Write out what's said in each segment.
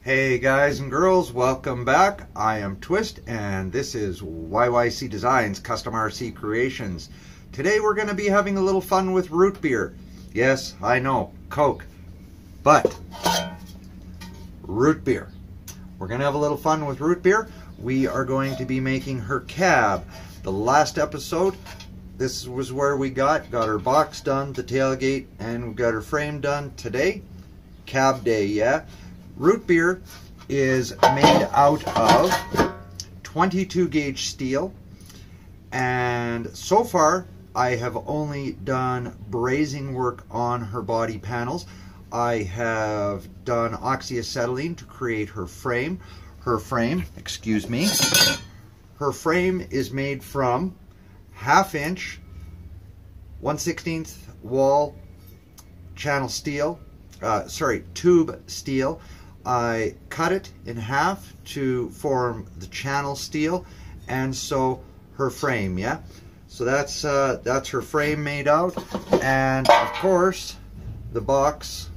Hey guys and girls, welcome back. I am Twist and this is YYC Designz Custom RC Creations. Today we're going to be having a little fun with root beer. Yes, I know, Coke, but root beer. We're going to have a little fun with root beer. We are going to be making her cab. The last episode, this was where we got her box done, the tailgate, and we got her frame done. Today, cab day, yeah? Root beer is made out of 22 gauge steel, and so far I have only done brazing work on her body panels. I have done oxyacetylene to create her frame. Her frame is made from 1/2 inch 1/16 wall channel steel, tube steel. I cut it in half to form the channel steel, and so her frame, yeah. So that's her frame made out, and of course the box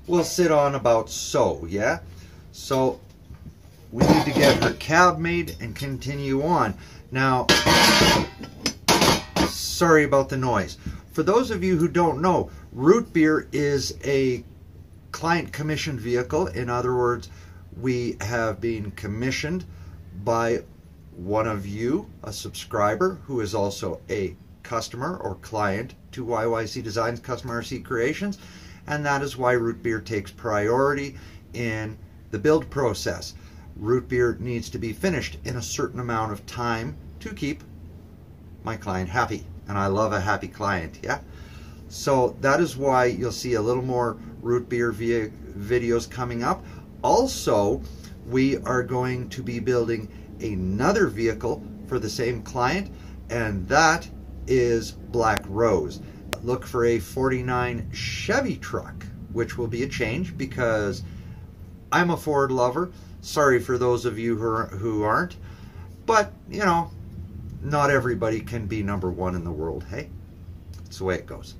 will sit on about so, yeah. So we need to get her cab made and continue on. Now, sorry about the noise. For those of you who don't know, root beer is a client commissioned vehicle. In other words, we have been commissioned by one of you, a subscriber, who is also a customer or client to YYC Designz Custom RC Creations, and that is why root beer takes priority in the build process. Root beer needs to be finished in a certain amount of time to keep my client happy, and I love a happy client, yeah? So that is why you'll see a little more root beer videos coming up. Also, we are going to be building another vehicle for the same client, and that is Black Rose. Look for a 49 Chevy truck, which will be a change because I'm a Ford lover. Sorry for those of you who aren't, but you know, not everybody can be #1 in the world, hey? That's the way it goes.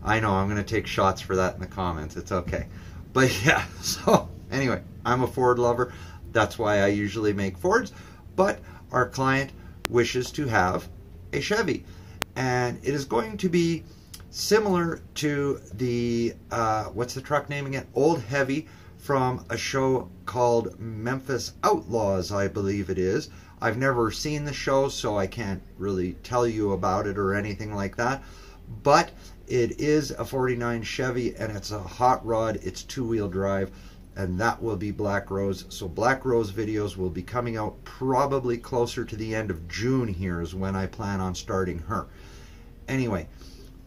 I know, I'm going to take shots for that in the comments. It's okay. But yeah, so anyway, I'm a Ford lover. That's why I usually make Fords. But our client wishes to have a Chevy. And it is going to be similar to the, what's the truck name again? Old Heavy from a show called Memphis Outlaws, I believe it is. I've never seen the show, so I can't really tell you about it or anything like that. But it is a 49 Chevy, and it's a hot rod. It's 2-wheel drive, and that will be Black Rose. So Black Rose videos will be coming out probably closer to the end of June. Here is when I plan on starting her. Anyway,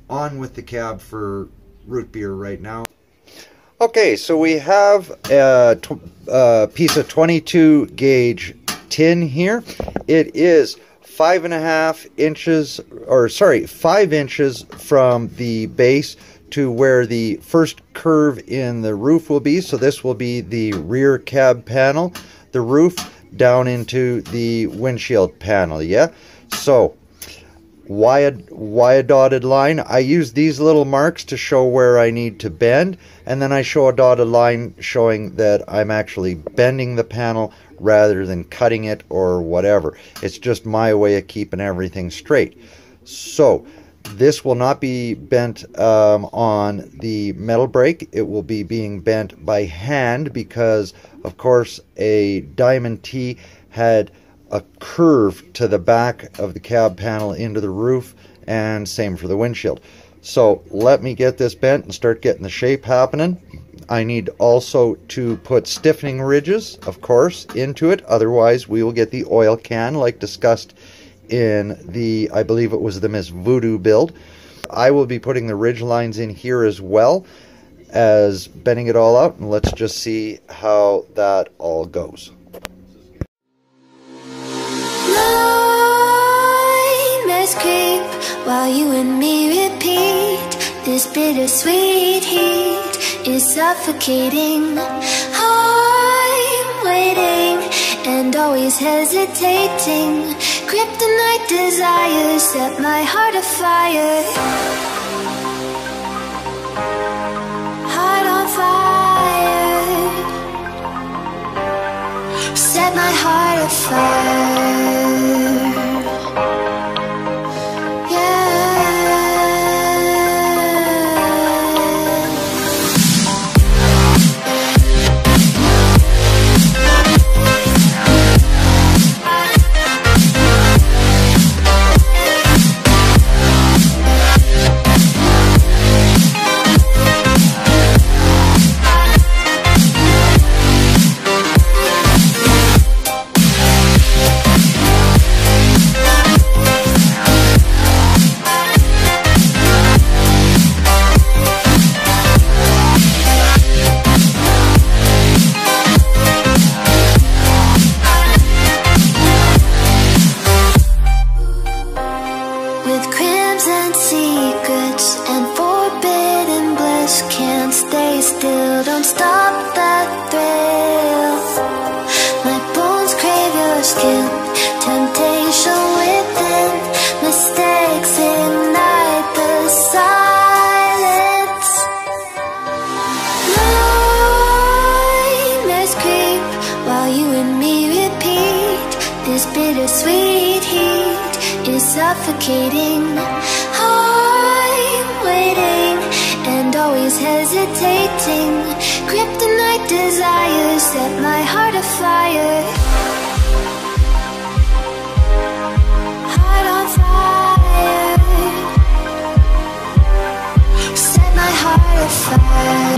on with the cab for root beer right now. Okay, so we have a piece of 22 gauge tin here. It is 5 inches from the base to where the first curve in the roof will be. So this will be the rear cab panel, the roof down into the windshield panel, yeah? So why a dotted line? I use these little marks to show where I need to bend, and then I show a dotted line showing that I'm actually bending the panel rather than cutting it or whatever. It's just my way of keeping everything straight. So this will not be bent on the metal brake. It will be being bent by hand because, of course, a Diamond T had a curve to the back of the cab panel into the roof, and same for the windshield. So let me get this bent and start getting the shape happening. I need also to put stiffening ridges, of course, into it. Otherwise, we will get the oil can like discussed in the, I believe it was the Miss Voodoo build. I will be putting the ridge lines in here as well as bending it all out, and let's just see how that all goes. Nightmares creep while you and me repeat. This bittersweet heat is suffocating. I'm waiting and always hesitating. Kryptonite desires set my heart afire. Heart on fire. Set my heart afire. Bittersweet heat is suffocating. I'm waiting and always hesitating. Kryptonite desires set my heart afire. Heart on fire. Set my heart afire.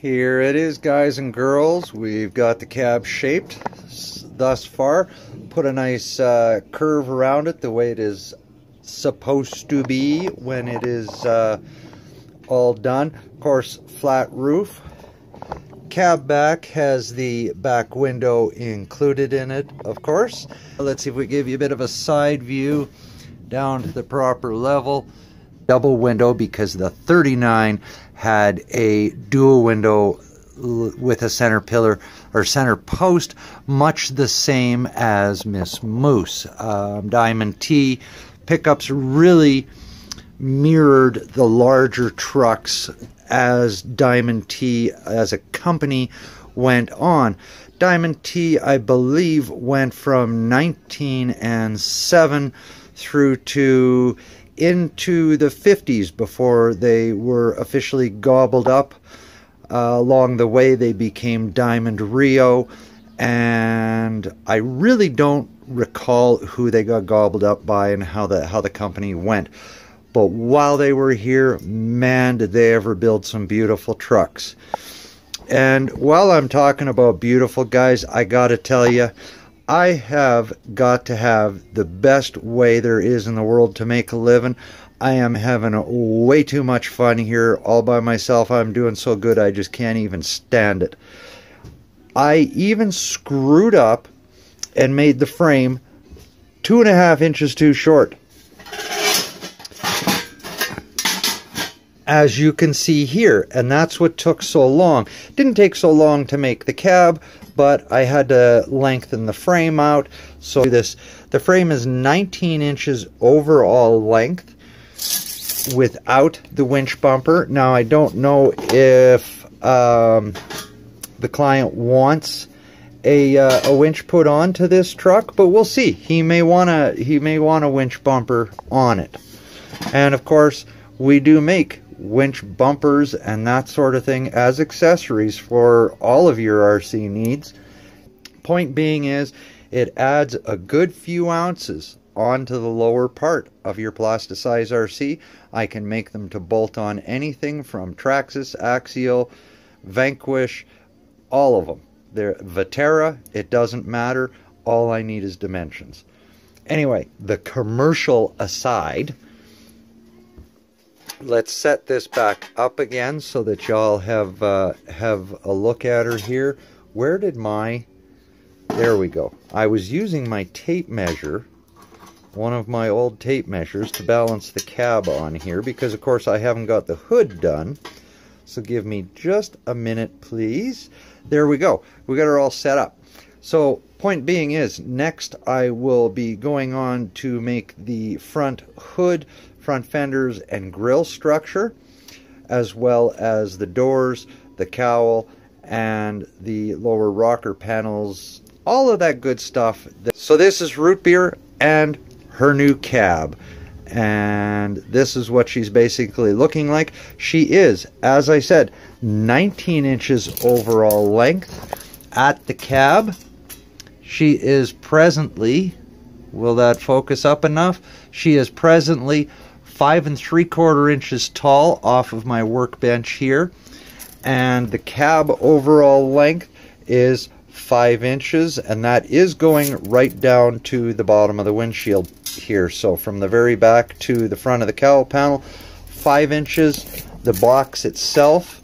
Here it is, guys and girls. We've got the cab shaped thus far. Put a nice curve around it the way it is supposed to be when it is all done. Of course, flat roof. Cab back has the back window included in it, of course. Let's see if we give you a bit of a side view down to the proper level. Double window because the 39 had a dual window with a center pillar or center post, much the same as Miss Moose. Diamond T pickups really mirrored the larger trucks as Diamond T as a company went on. Diamond T, I believe, went from 1907 through to into the 50s before they were officially gobbled up. Along the way, they became Diamond Rio, and I really don't recall who they got gobbled up by and how the company went. But while they were here, man, did they ever build some beautiful trucks. And while I'm talking about beautiful, guys, I gotta tell you, I have got to have the best way there is in the world to make a living. I am having way too much fun here all by myself. I'm doing so good I just can't even stand it. I even screwed up and made the frame 2.5 inches too short. As you can see here, and that's what took so long. Didn't take so long to make the cab, but I had to lengthen the frame out. So the frame is 19 inches overall length without the winch bumper. Now I don't know if the client wants a winch put onto this truck, but we'll see. He may want a winch bumper on it. And of course, we do make winch bumpers and that sort of thing as accessories for all of your RC needs. Point being is, it adds a good few ounces onto the lower part of your plasticized RC. I can make them to bolt on anything from Traxxas, Axial, Vanquish, all of them. They're Vatera, it doesn't matter. All I need is dimensions. Anyway, the commercial aside, let's set this back up again so that y'all have a look at her here. Where did my... There we go. I was using my tape measure, one of my old tape measures, to balance the cab on here because, of course, I haven't got the hood done. So give me just a minute, please. There we go. We got her all set up. So point being is, next I will be going on to make the front hood, front fenders, and grille structure, as well as the doors, the cowl, and the lower rocker panels, all of that good stuff. So this is Root Beer and her new cab, and this is what she's basically looking like. She is, as I said, 19 inches overall length at the cab. She is presently, will that focus up enough? She is presently 5 3/4 inches tall off of my workbench here, and the cab overall length is 5 inches, and that is going right down to the bottom of the windshield here. So from the very back to the front of the cowl panel, 5 inches. The box itself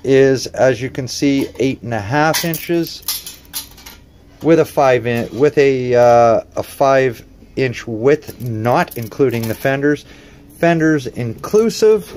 is, as you can see, 8.5 inches with a 5-inch width, not including the fenders. Fenders inclusive,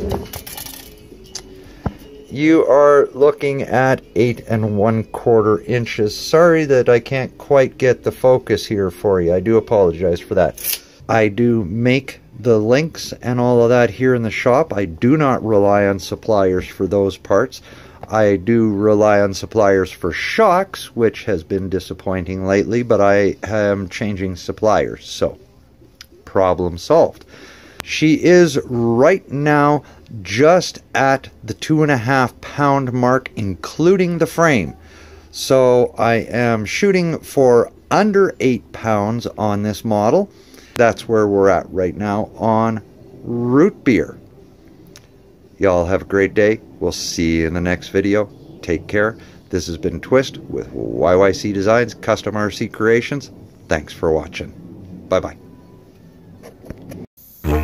you are looking at 8 1/4 inches. Sorry that I can't quite get the focus here for you. I do apologize for that. I do make the links and all of that here in the shop. I do not rely on suppliers for those parts. I do rely on suppliers for shocks, which has been disappointing lately, but I am changing suppliers, so problem solved. She is right now just at the 2.5 pound mark, including the frame. So I am shooting for under 8 pounds on this model. That's where we're at right now on Root Beer. Y'all have a great day. We'll see you in the next video. Take care. This has been Twist with YYC Designs Custom RC Creations. Thanks for watching. Bye-bye. Bye.